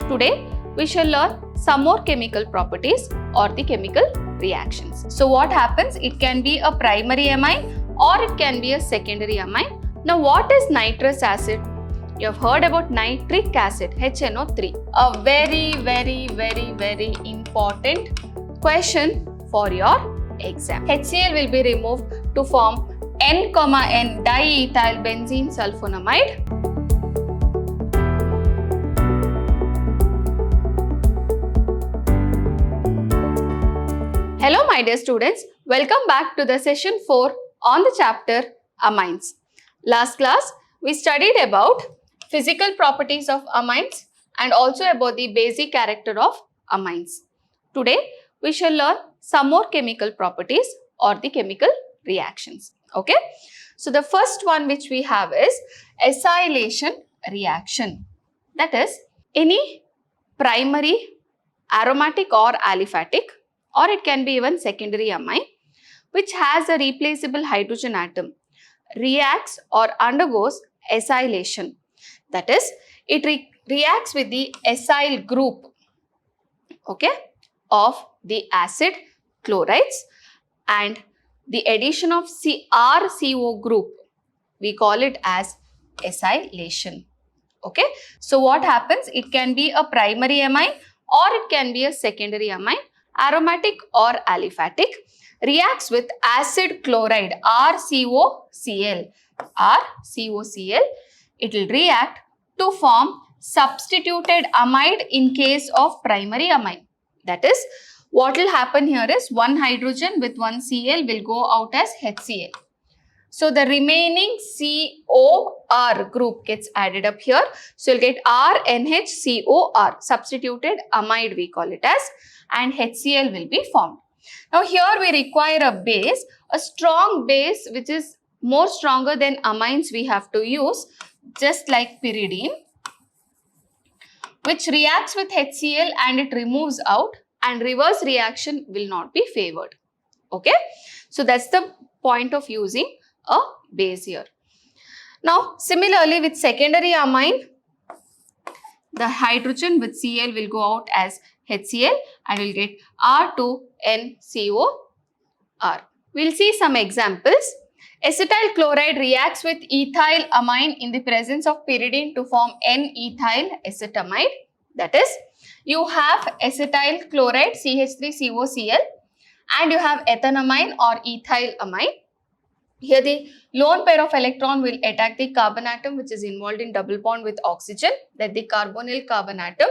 Today, we shall learn some more chemical properties or the chemical reactions. So what happens? It can be a primary amine or it can be a secondary amine. Now what is nitrous acid? You have heard about nitric acid, HNO3. A very important question for your exam. HCl will be removed to form N, N diethyl benzene sulfonamide. Hello my dear students, welcome back to the session 4 on the chapter amines. Last class we studied about physical properties of amines and also about the basic character of amines. Today we shall learn some more chemical properties or the chemical reactions. Okay, so the first one which we have is acylation reaction. That is any primary aromatic or aliphatic, or it can be even secondary amine, which has a replaceable hydrogen atom, reacts or undergoes acylation. That is, it reacts with the acyl group, okay, of the acid chlorides, and the addition of RCO group, we call it as acylation. Okay, so what happens? It can be a primary amine or it can be a secondary amine, aromatic or aliphatic, reacts with acid chloride RCOCl. It will react to form substituted amide in case of primary amine. That is, what will happen here is one hydrogen with one Cl will go out as HCl. So the remaining COR group gets added up here. So you'll get RNHCOR, substituted amide we call it as, and HCl will be formed. Now here we require a base, a strong base which is more stronger than amines we have to use, just like pyridine, which reacts with HCl and it removes out, and reverse reaction will not be favored. Okay, so that's the point of using a base here. Now similarly with secondary amine, the hydrogen with Cl will go out as HCl and we'll get R2NCOR. We'll see some examples. Acetyl chloride reacts with ethyl amine in the presence of pyridine to form N-ethyl acetamide. That is, you have acetyl chloride CH3COCl and you have ethanamine or ethyl amine. Here the lone pair of electron will attack the carbon atom which is involved in double bond with oxygen, that the carbonyl carbon atom,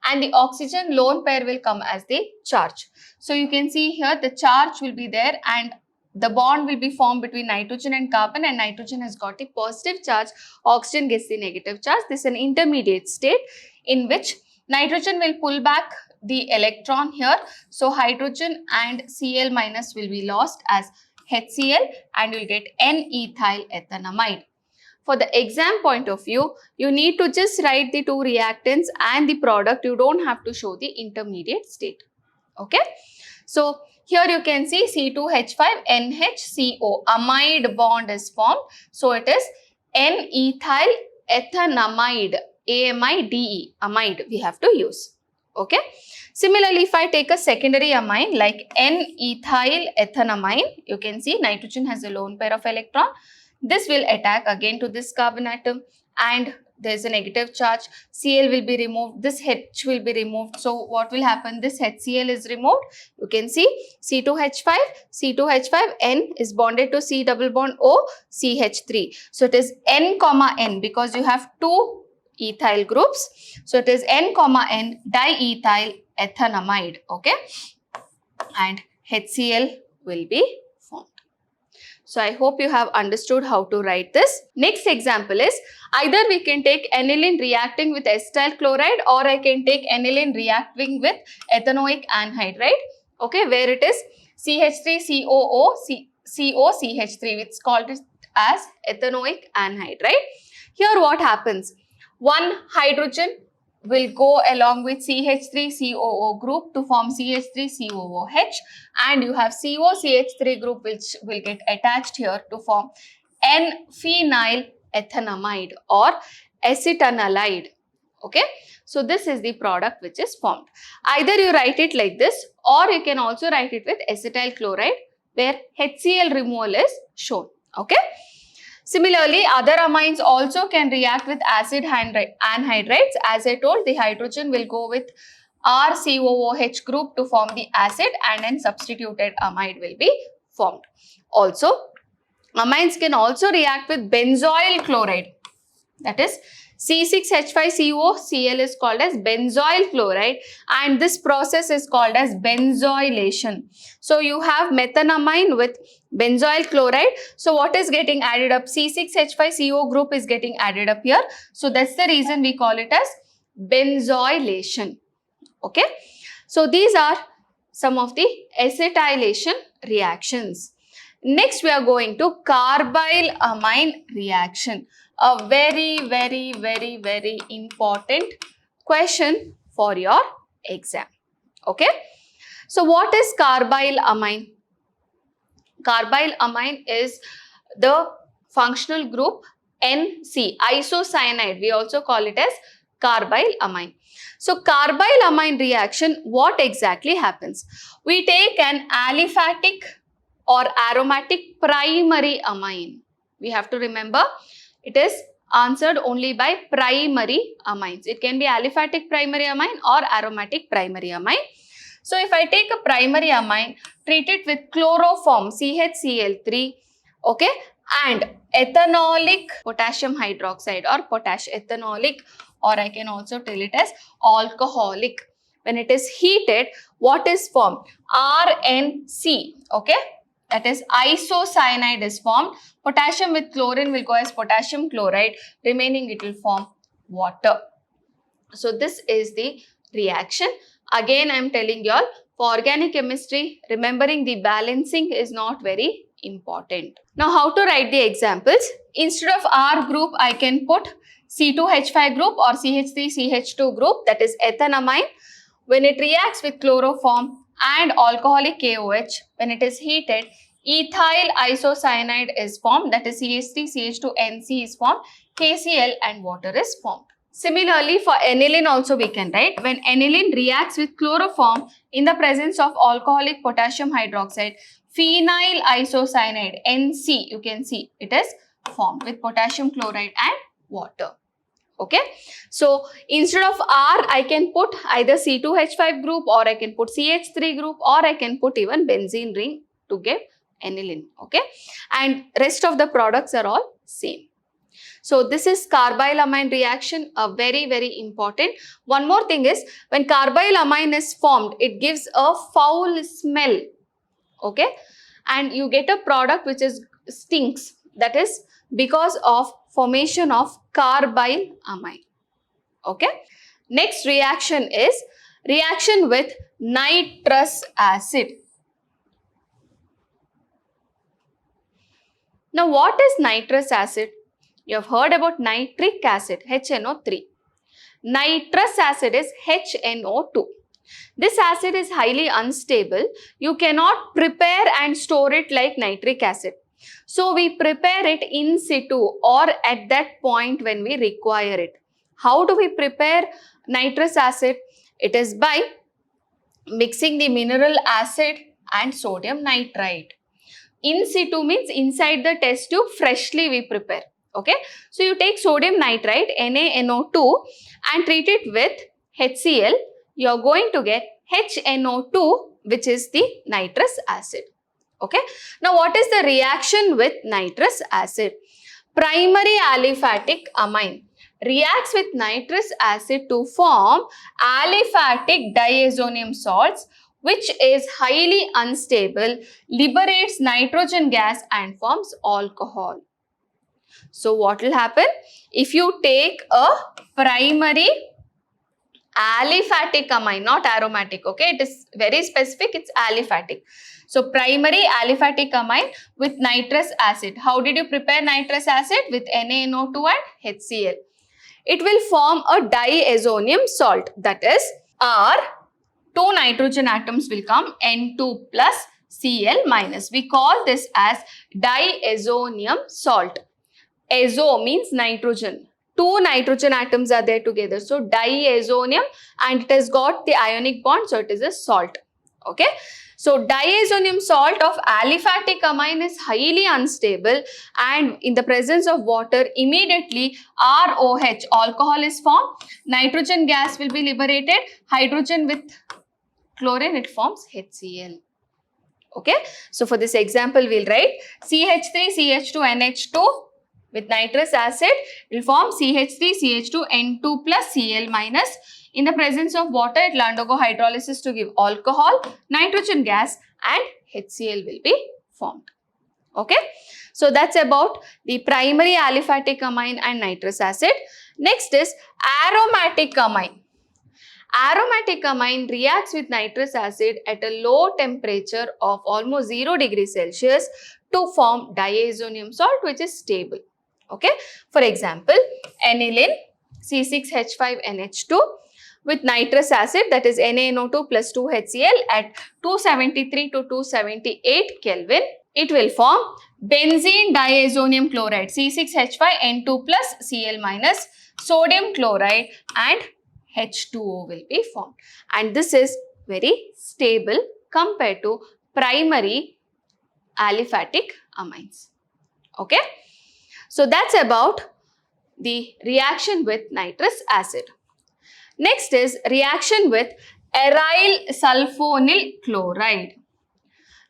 and the oxygen lone pair will come as the charge. So you can see here the charge will be there and the bond will be formed between nitrogen and carbon, and nitrogen has got the positive charge, oxygen gets the negative charge. This is an intermediate state in which nitrogen will pull back the electron here. So hydrogen and Cl minus will be lost as HCl and you will get N-ethyl ethanamide. For the exam point of view, you need to just write the two reactants and the product. You don't have to show the intermediate state. Okay. So here you can see C2H5NHCO, amide bond is formed. So it is N-ethyl ethanamide, AMIDE, amide we have to use. Okay. Similarly, if I take a secondary amine like N-ethyl ethanamine, you can see nitrogen has a lone pair of electron. This will attack again to this carbon atom and there is a negative charge. Cl will be removed. This H will be removed. So what will happen? This HCl is removed. You can see C2H5N is bonded to C double bond O, CH3. So it is N, N because you have two ethyl groups. So it is N, N diethyl ethanamide. Okay, and HCl will be formed. So I hope you have understood how to write this. Next example is either we can take aniline reacting with acetyl chloride or I can take aniline reacting with ethanoic anhydride, right? Okay, where it is CH3COO COCH3, which is called as ethanoic anhydride, right? Here what happens? One hydrogen will go along with CH3COO group to form CH3COOH, and you have COCH3 group which will get attached here to form N-phenyl ethanamide or acetanilide. Okay, so this is the product which is formed. Either you write it like this, or you can also write it with acetyl chloride, where HCl removal is shown. Okay. Similarly, other amines also can react with acid anhydrides. As I told, the hydrogen will go with RCOOH group to form the acid, and then substituted amide will be formed. Also, amines can also react with benzoyl chloride, that is C6H5CO, Cl is called as benzoyl chloride, and this process is called as benzoylation. So you have methanamine with benzoyl chloride. So what is getting added up? C6H5CO group is getting added up here. So that's the reason we call it as benzoylation. Okay. So these are some of the acetylation reactions. Next we are going to carbyl amine reaction. A very important question for your exam. Okay. So what is carbyl amine? Carbyl amine is the functional group NC, isocyanide. We also call it as carbyl amine. So carbyl amine reaction, what exactly happens? We take an aliphatic or aromatic primary amine. We have to remember, it is answered only by primary amines. It can be aliphatic primary amine or aromatic primary amine. So if I take a primary amine, treat it with chloroform CHCl3, okay, and ethanolic potassium hydroxide or potash ethanolic, or I can also tell it as alcoholic. When it is heated, what is formed? RNC, okay, that is isocyanide is formed. Potassium with chlorine will go as potassium chloride, remaining it will form water. So this is the reaction. Again, I am telling you all, for organic chemistry, remembering the balancing is not very important. Now, how to write the examples? Instead of R group, I can put C2H5 group or CH3CH2 group, that is ethanamine. When it reacts with chloroform and alcoholic KOH, when it is heated, ethyl isocyanide is formed, that is CH3CH2NC is formed, KCl and water is formed. Similarly, for aniline also we can write, when aniline reacts with chloroform in the presence of alcoholic potassium hydroxide, phenyl isocyanide NC, you can see it is formed with potassium chloride and water. Okay. So instead of R, I can put either C2H5 group, or I can put CH3 group, or I can put even benzene ring to get aniline. Okay. And rest of the products are all same. So this is carbyl amine reaction, a very important. One more thing is, when carbyl amine is formed, it gives a foul smell. Okay. And you get a product which is stinks. That is because of formation of carbyl amine. Okay. Next reaction is reaction with nitrous acid. Now what is nitrous acid? You have heard about nitric acid, HNO3. Nitrous acid is HNO2. This acid is highly unstable. You cannot prepare and store it like nitric acid. So we prepare it in situ, or at that point when we require it. How do we prepare nitrous acid? It is by mixing the mineral acid and sodium nitrite. In situ means inside the test tube, freshly we prepare. Okay. So you take sodium nitrite, NaNO2, and treat it with HCl. You are going to get HNO2, which is the nitrous acid. Okay. Now what is the reaction with nitrous acid? Primary aliphatic amine reacts with nitrous acid to form aliphatic diazonium salts, which is highly unstable, liberates nitrogen gas and forms alcohol. So what will happen? If you take a primary aliphatic amine, not aromatic, okay, it is very specific, it's aliphatic. So primary aliphatic amine with nitrous acid. How did you prepare nitrous acid? With NaNO2 and HCl. It will form a diazonium salt, that is R, 2 nitrogen atoms will come, N2 plus Cl minus. We call this as diazonium salt. Azo means nitrogen. two nitrogen atoms are there together. So diazonium, and it has got the ionic bond, so it is a salt. Okay. So diazonium salt of aliphatic amine is highly unstable, and in the presence of water, immediately ROH, alcohol is formed, nitrogen gas will be liberated, hydrogen with chlorine, it forms HCl. Okay. So for this example, we'll write CH3CH2NH2 with nitrous acid will form CH3CH2N2 plus Cl minus. In the presence of water, it will undergo hydrolysis to give alcohol, nitrogen gas, and HCl will be formed. Okay. So that's about the primary aliphatic amine and nitrous acid. Next is aromatic amine. Aromatic amine reacts with nitrous acid at a low temperature of almost 0 degrees Celsius to form diazonium salt, which is stable. Okay. For example, aniline C6H5NH2 with nitrous acid, that is NaNO2 plus 2HCl at 273 to 278 Kelvin. It will form benzene diazonium chloride C6H5N2 plus Cl minus, sodium chloride, and H2O will be formed. And this is very stable compared to primary aliphatic amines. Okay. So that's about the reaction with nitrous acid. Next is reaction with aryl sulfonyl chloride.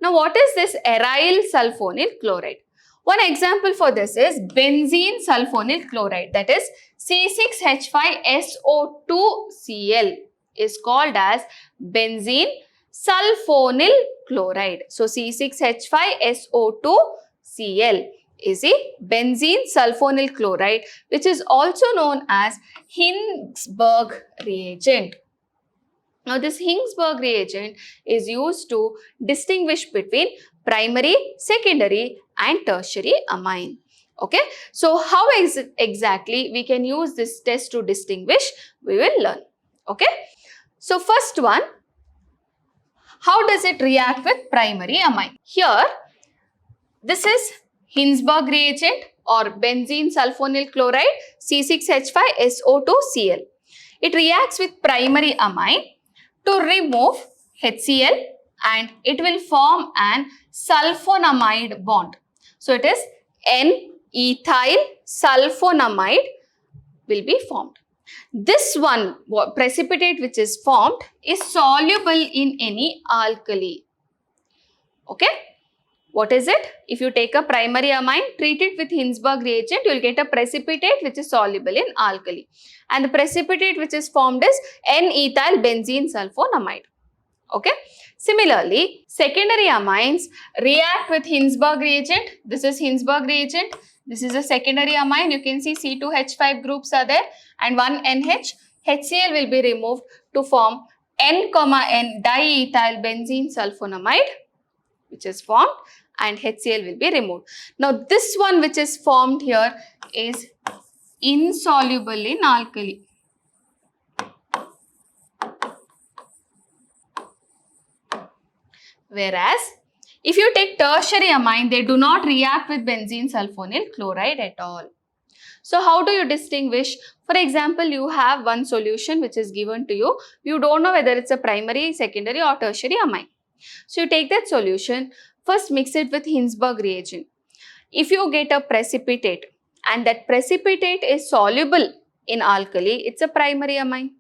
Now what is this aryl sulfonyl chloride? One example for this is benzene sulfonyl chloride, that is C6H5SO2Cl is called as benzene sulfonyl chloride. So C6H5SO2Cl is a benzene sulfonyl chloride, which is also known as Hinsberg reagent. Now this Hinsberg reagent is used to distinguish between primary, secondary, and tertiary amine. Okay. So how exactly we can use this test to distinguish, we will learn. Okay. So first one, how does it react with primary amine? Here, this is Hinsberg reagent or benzene sulfonyl chloride C6H5SO2Cl. It reacts with primary amine to remove HCl, and it will form an sulfonamide bond. So it is N-ethyl sulfonamide will be formed. This one precipitate which is formed is soluble in any alkali. Okay. What is it? If you take a primary amine, treat it with Hinsberg reagent, you will get a precipitate which is soluble in alkali. And the precipitate which is formed is N-ethyl benzene sulfonamide. Okay. Similarly, secondary amines react with Hinsberg reagent. This is Hinsberg reagent. This is a secondary amine. You can see C2H5 groups are there and one NH. HCl will be removed to form N, N diethyl benzene sulfonamide, which is formed, and HCl will be removed. Now this one which is formed here is insoluble in alkali. Whereas if you take tertiary amine, they do not react with benzene sulfonyl chloride at all. So how do you distinguish? For example, you have one solution which is given to you. You don't know whether it's a primary, secondary or tertiary amine. So you take that solution, first mix it with Hinsberg reagent. If you get a precipitate and that precipitate is soluble in alkali, it's a primary amine.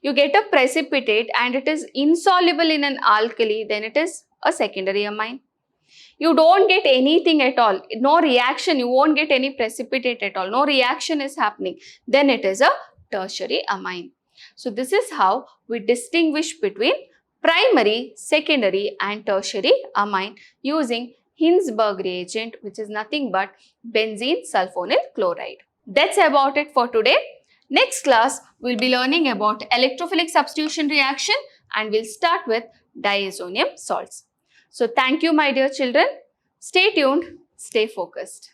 You get a precipitate and it is insoluble in an alkali, then it is a secondary amine. You don't get anything at all, no reaction, you won't get any precipitate at all, no reaction is happening, then it is a tertiary amine. So this is how we distinguish between primary, secondary and tertiary amine using Hinsberg reagent, which is nothing but benzene sulfonyl chloride. That's about it for today. Next class, we'll be learning about electrophilic substitution reaction and we'll start with diazonium salts. So thank you, my dear children. Stay tuned, stay focused.